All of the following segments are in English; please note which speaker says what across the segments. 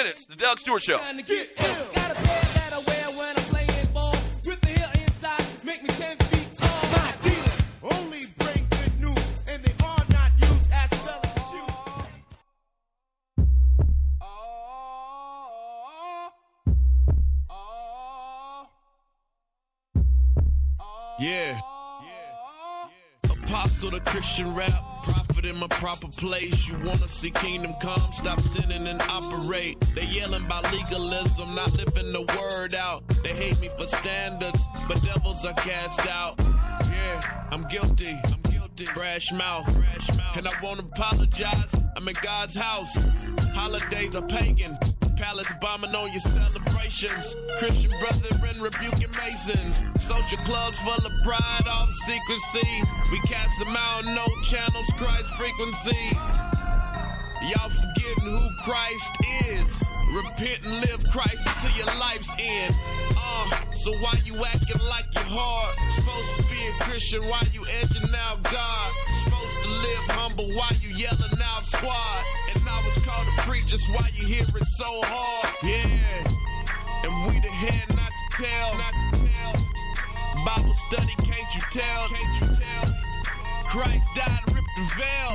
Speaker 1: minutes. The Doug Stewart Show.
Speaker 2: Got a pair that I wear when I'm playing ball. With the hair inside, make me 10 feet tall.
Speaker 3: My dealers only bring good news, and they are not used as fellas shoes.
Speaker 4: Yeah. Apostle to Christian rap, prophet in my proper place. You wanna see kingdom come, stop sinning and operate. They yelling about legalism, not living the word out. They hate me for standards, but devils are cast out. Yeah, I'm guilty. Brash mouth, and I won't apologize. I'm in God's house. Holidays are pagan. Palace bombing on your celebrations. Christian brethren rebuking Masons. Social clubs full of pride, all secrecy. We cast them out, no channels, Christ frequency. Y'all forgetting who Christ is. Repent and live Christ until your life's end. So why you acting like you're hard? Supposed to be a Christian, why you edging out God? Supposed to live humble, why you yelling out squad? And I was called to preach, just why you hear it so hard. Yeah, and we the head, not to tell. Bible study, can't you tell? Christ died and ripped the veil.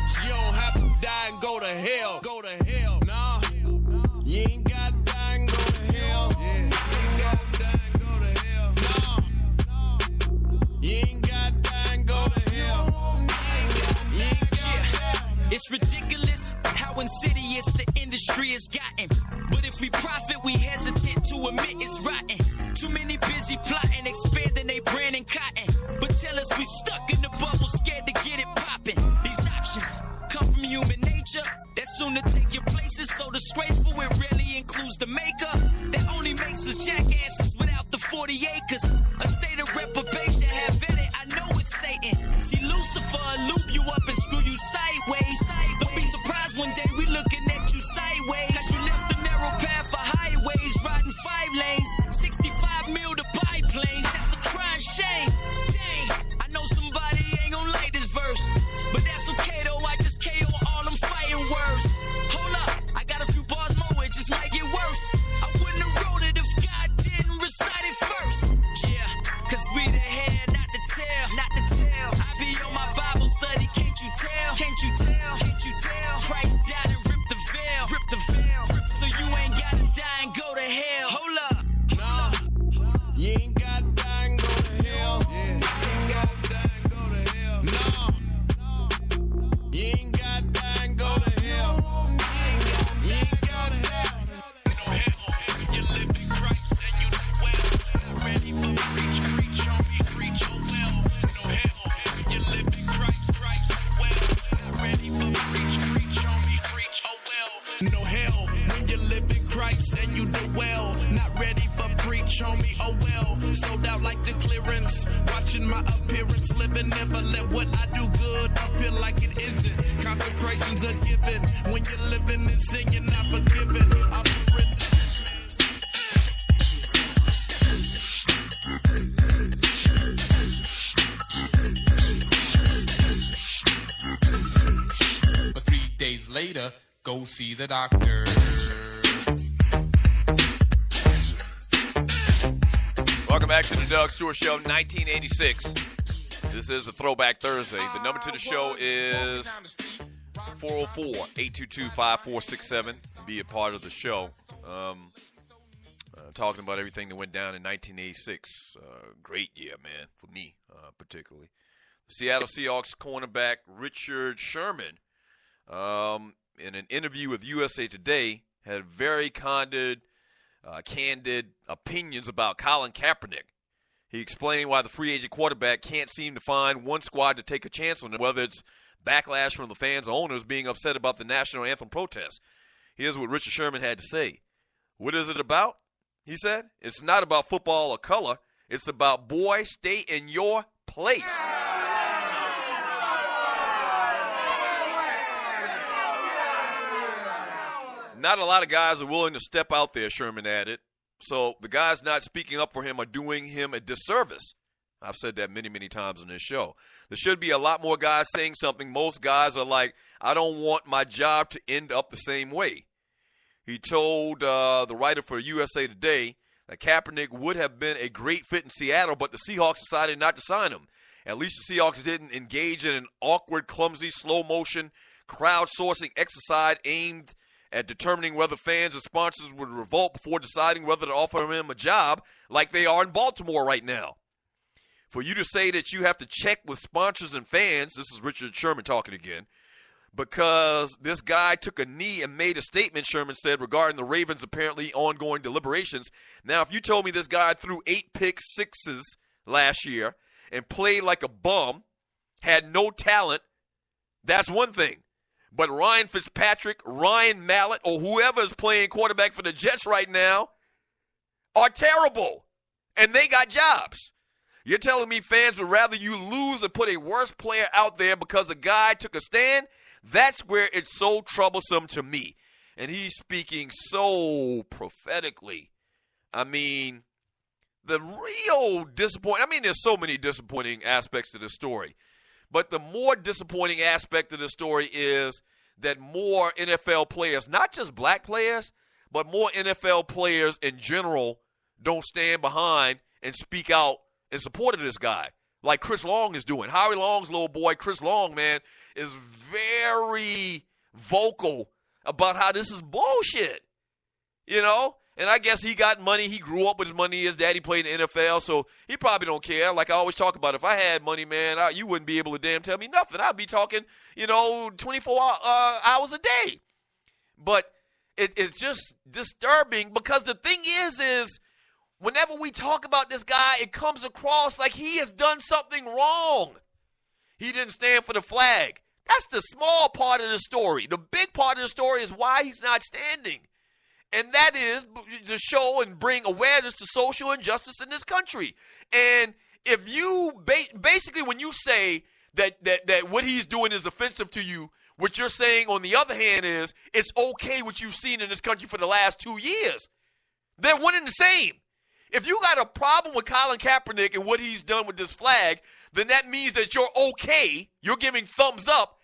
Speaker 4: So you don't have to die and go to hell. Nah, you ain't got to die and go to hell. Yeah. You ain't got to die and go to hell.
Speaker 2: It's ridiculous how insidious the industry has gotten. But if we profit, we hesitant to admit it's rotten. Too many busy plotting, expanding they brand and cotton. But tell us we stuck in the bubble, scared to get it popping. These options come from human nature. That's soon to take your places. So disgraceful, it rarely includes the maker. That only makes us jackasses without the 40 acres. A state of reprobation, have vetted, I know it's Satan. See Lucifer, loop you up and screw you sideways. Don't be surprised one day we looking at you sideways. Cause you left the narrow path for highways, riding 5 lanes. 65 mil to buy planes, that's a crying shame. Dang, I know somebody ain't gon' like this verse. But that's okay though, I just KO all them fighting words. Hold up, I got a few bars more, it just might get worse. I wouldn't have wrote it if God didn't recite it first. Yeah, cause we the head, not the tail. I be on my Bible study, can't you tell? Christ died and ripped the veil. So you ain't gotta die and go to hell. Hold up.
Speaker 4: Nah, you ain't got to die and go to hell. Yeah, you ain't got to die and go to hell. Nah, you ain't got to die and go to hell. You ain't got to hell. You live in Christ and you know well. Ready for preach on me, preach oh well. No hell, you live in Christ well. Ready for preach on me, preach oh well. No hell, when you live in Christ and you do well. Not ready for preach on me, oh well. Sold out like the clearance. Watching my appearance, living, never let what I do good appear like it isn't. Consecrations are given. When you're living in sin, you're not forgiven.
Speaker 5: But 3 days later, go see the doctor.
Speaker 1: Welcome back to the Doug Stewart Show, 1986. This is a Throwback Thursday. The number to the show is 404-822-5467. Be a part of the show. Talking about everything that went down in 1986. Great year, man, for me particularly. The Seattle Seahawks cornerback Richard Sherman, in an interview with USA Today, had very candid opinions about Colin Kaepernick. He explained why the free agent quarterback can't seem to find one squad to take a chance on him, whether it's backlash from the fans or owners being upset about the national anthem protest. Here's what Richard Sherman had to say. What is it about? He said, it's not about football or color. It's about, boy, stay in your place. Not a lot of guys are willing to step out there, Sherman added. So the guys not speaking up for him are doing him a disservice. I've said that many, many times on this show. There should be a lot more guys saying something. Most guys are like, I don't want my job to end up the same way. He told the writer for USA Today that Kaepernick would have been a great fit in Seattle, but the Seahawks decided not to sign him. At least the Seahawks didn't engage in an awkward, clumsy, slow-motion, crowdsourcing exercise aimed at determining whether fans and sponsors would revolt before deciding whether to offer him a job like they are in Baltimore right now. For you to say that you have to check with sponsors and fans, this is Richard Sherman talking again, because this guy took a knee and made a statement, Sherman said, regarding the Ravens' apparently ongoing deliberations. Now, if you told me this guy threw 8 pick sixes last year and played like a bum, had no talent, that's one thing. But Ryan Fitzpatrick, Ryan Mallett, or whoever is playing quarterback for the Jets right now are terrible, and they got jobs. You're telling me fans would rather you lose and put a worse player out there because a guy took a stand? That's where it's so troublesome to me. And he's speaking so prophetically. I mean, the real disappointing, there's so many disappointing aspects to this story. But the more disappointing aspect of the story is that more NFL players, not just black players, but more NFL players in general don't stand behind and speak out in support of this guy, like Chris Long is doing. Howie Long's little boy, Chris Long, man, is very vocal about how this is bullshit, you know? And I guess he got money. He grew up with his money. His daddy played in the NFL, so he probably don't care. Like I always talk about, if I had money, man, you wouldn't be able to damn tell me nothing. I'd be talking, 24 hours a day. But it's just disturbing because the thing is whenever we talk about this guy, it comes across like he has done something wrong. He didn't stand for the flag. That's the small part of the story. The big part of the story is why he's not standing. And that is to show and bring awareness to social injustice in this country. And if you basically, when you say that what he's doing is offensive to you, what you're saying on the other hand is it's okay what you've seen in this country for the last 2 years. They're one and the same. If you got a problem with Colin Kaepernick and what he's done with this flag, then that means that you're okay. You're giving thumbs up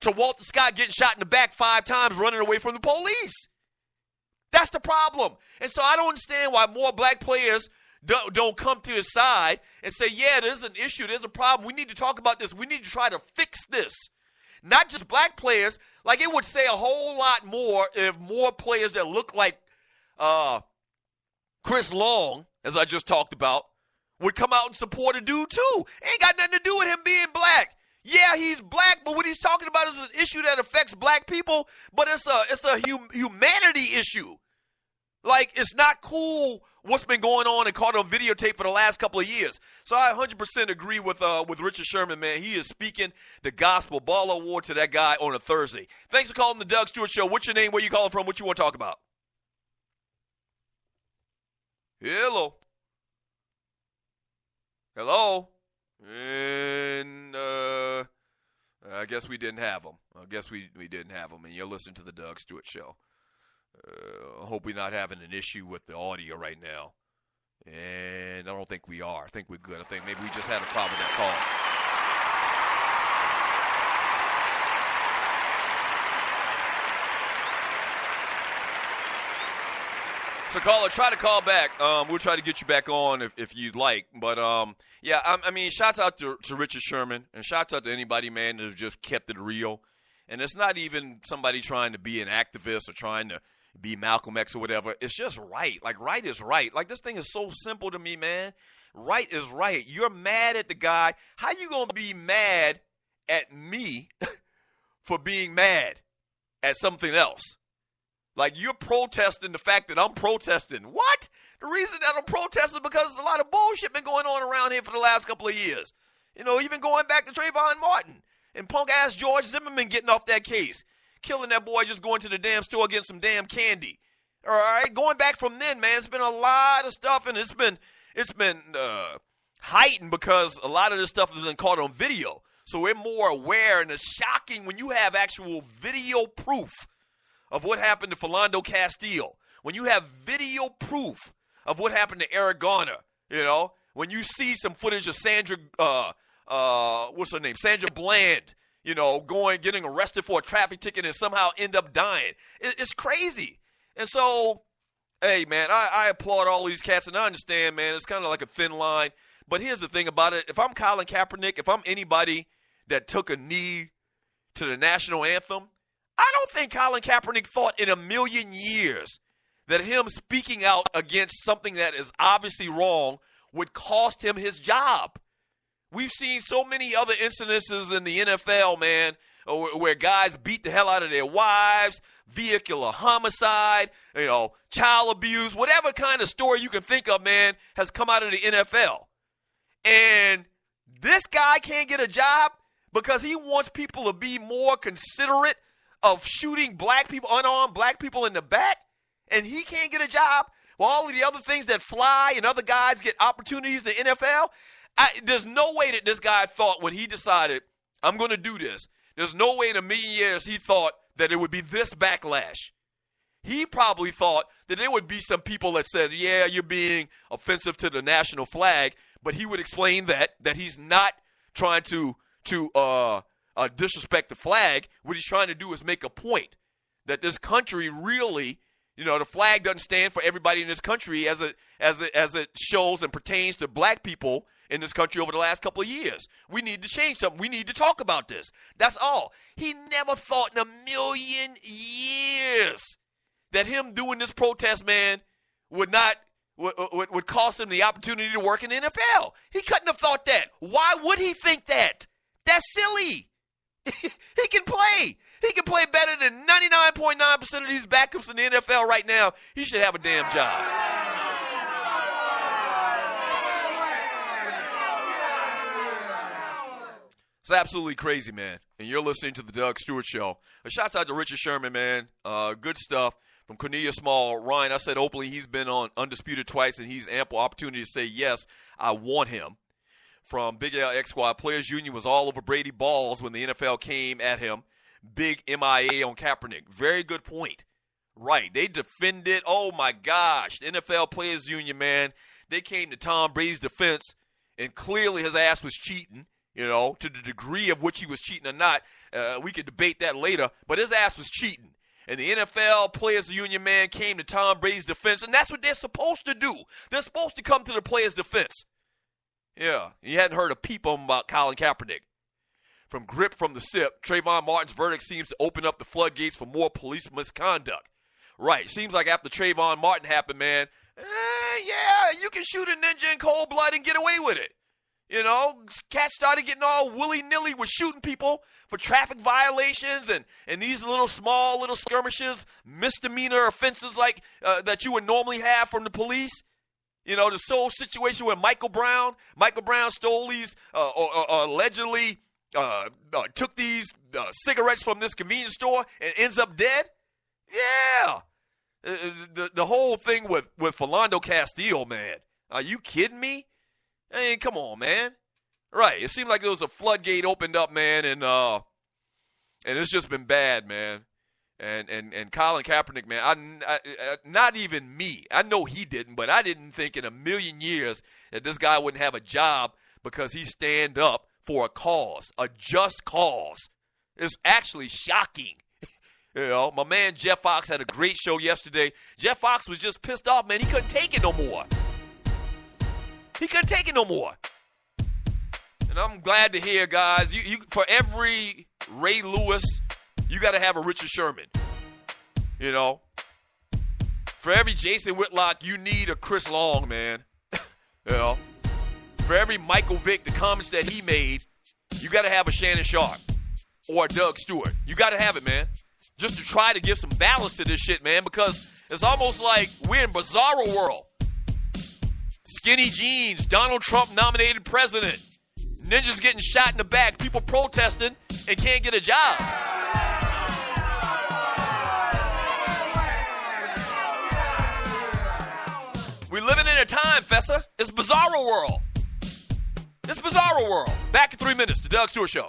Speaker 1: to Walter Scott getting shot in the back 5 times running away from the police. That's the problem. And so I don't understand why more black players don't come to his side and say, yeah, there's an issue, there's a problem. We need to talk about this. We need to try to fix this. Not just black players. Like it would say a whole lot more if more players that look like Chris Long, as I just talked about, would come out and support a dude too. Ain't got nothing to do with him being black. Yeah, he's black, but what he's talking about is an issue that affects black people, but it's a humanity issue. Like, it's not cool what's been going on and caught on videotape for the last couple of years. So I 100% agree with Richard Sherman, man. He is speaking the gospel. Ball award to that guy on a Thursday. Thanks for calling the Doug Stewart Show. What's your name? Where you calling from? What you want to talk about? Hello. Hello. And I guess we didn't have him. I guess we didn't have him. And you're listening to the Doug Stewart Show. I hope we're not having an issue with the audio right now. And I don't think we are. I think we're good. I think maybe we just had a problem with that call. So, caller, try to call back. We'll try to get you back on if you'd like. But, yeah, I mean, shouts out to Richard Sherman. And shouts out to anybody, man, that have just kept it real. And it's not even somebody trying to be an activist or trying to be Malcolm X or whatever. It's just right. Like, right is right. Like, this thing is so simple to me, man. Right is right. You're mad at the guy. How you going to be mad at me for being mad at something else? Like, you're protesting the fact that I'm protesting. What? The reason that I'm protesting is because there's a lot of bullshit been going on around here for the last couple of years. You know, even going back to Trayvon Martin and punk-ass George Zimmerman getting off that case. Killing that boy just going to the damn store getting some damn candy. All right? Going back from then, man, it's been a lot of stuff, and it's been heightened because a lot of this stuff has been caught on video. So we're more aware, and it's shocking when you have actual video proof of what happened to Philando Castile. When you have video proof of what happened to Eric Garner, you know, when you see some footage of Sandra, what's her name? Sandra Bland, you know, getting arrested for a traffic ticket and somehow end up dying. It's crazy. And so, hey, man, I applaud all these cats, and I understand, man, it's kind of like a thin line. But here's the thing about it. If I'm Colin Kaepernick, if I'm anybody that took a knee to the national anthem, I don't think Colin Kaepernick thought in a million years that him speaking out against something that is obviously wrong would cost him his job. We've seen so many other incidences in the NFL, man, where guys beat the hell out of their wives, vehicular homicide, child abuse, whatever kind of story you can think of, man, has come out of the NFL. And this guy can't get a job because he wants people to be more considerate of shooting black people, unarmed black people in the back, and he can't get a job while all of the other things that fly and other guys get opportunities in the NFL. There's no way that this guy thought when he decided, I'm going to do this, there's no way in a million years he thought that it would be this backlash. He probably thought that there would be some people that said, yeah, you're being offensive to the national flag, but he would explain that he's not trying to disrespect the flag. What he's trying to do is make a point that this country really, the flag doesn't stand for everybody in this country as it shows and pertains to black people in this country over the last couple of years. We need to change something. We need to talk about this. That's all. He never thought in a million years that him doing this protest, man, would cost him the opportunity to work in the NFL. He couldn't have thought that. Why would he think that? That's silly. He can play. He can play better than 99.9% of these backups in the NFL right now. He should have a damn job. It's absolutely crazy, man. And you're listening to the Doug Stewart Show. Shouts out to Richard Sherman, man. Good stuff from Cornelia Small. Ryan, I said openly he's been on Undisputed twice, and he's ample opportunity to say, yes, I want him. From Big L X Squad, Players Union was all over Brady balls when the NFL came at him. Big MIA on Kaepernick. Very good point. Right. They defended, oh my gosh, the NFL Players Union, man. They came to Tom Brady's defense, and clearly his ass was cheating, to the degree of which he was cheating or not. We could debate that later, but his ass was cheating. And the NFL Players Union, man, came to Tom Brady's defense, and that's what they're supposed to do. They're supposed to come to the players' defense. Yeah, you hadn't heard a peep about Colin Kaepernick. From Grip from the SIP, Trayvon Martin's verdict seems to open up the floodgates for more police misconduct. Right, seems like after Trayvon Martin happened, man, yeah, you can shoot a ninja in cold blood and get away with it. Cats started getting all willy-nilly with shooting people for traffic violations and these small little skirmishes, misdemeanor offenses like that you would normally have from the police. The sole situation where Michael Brown stole these, allegedly took these cigarettes from this convenience store and ends up dead. Yeah. The whole thing with Philando Castile, man. Are you kidding me? I mean, come on, man. Right. It seemed like there was a floodgate opened up, man, and it's just been bad, man. And Colin Kaepernick, man, I not even me. I know he didn't, but I didn't think in a million years that this guy wouldn't have a job because he stand up for a cause, a just cause. It's actually shocking. My man Jeff Fox had a great show yesterday. Jeff Fox was just pissed off, man. He couldn't take it no more. And I'm glad to hear, guys, you for every Ray Lewis, you got to have a Richard Sherman. For every Jason Whitlock, you need a Chris Long, man. For every Michael Vick, the comments that he made, you got to have a Shannon Sharp or a Doug Stewart. You got to have it, man. Just to try to give some balance to this shit, man, because it's almost like we're in bizarro world. Skinny jeans, Donald Trump nominated president, ninjas getting shot in the back, people protesting and can't get a job. We living in a time, Fessa. It's bizarro world. Back in 3 minutes, the Doug Stewart Show.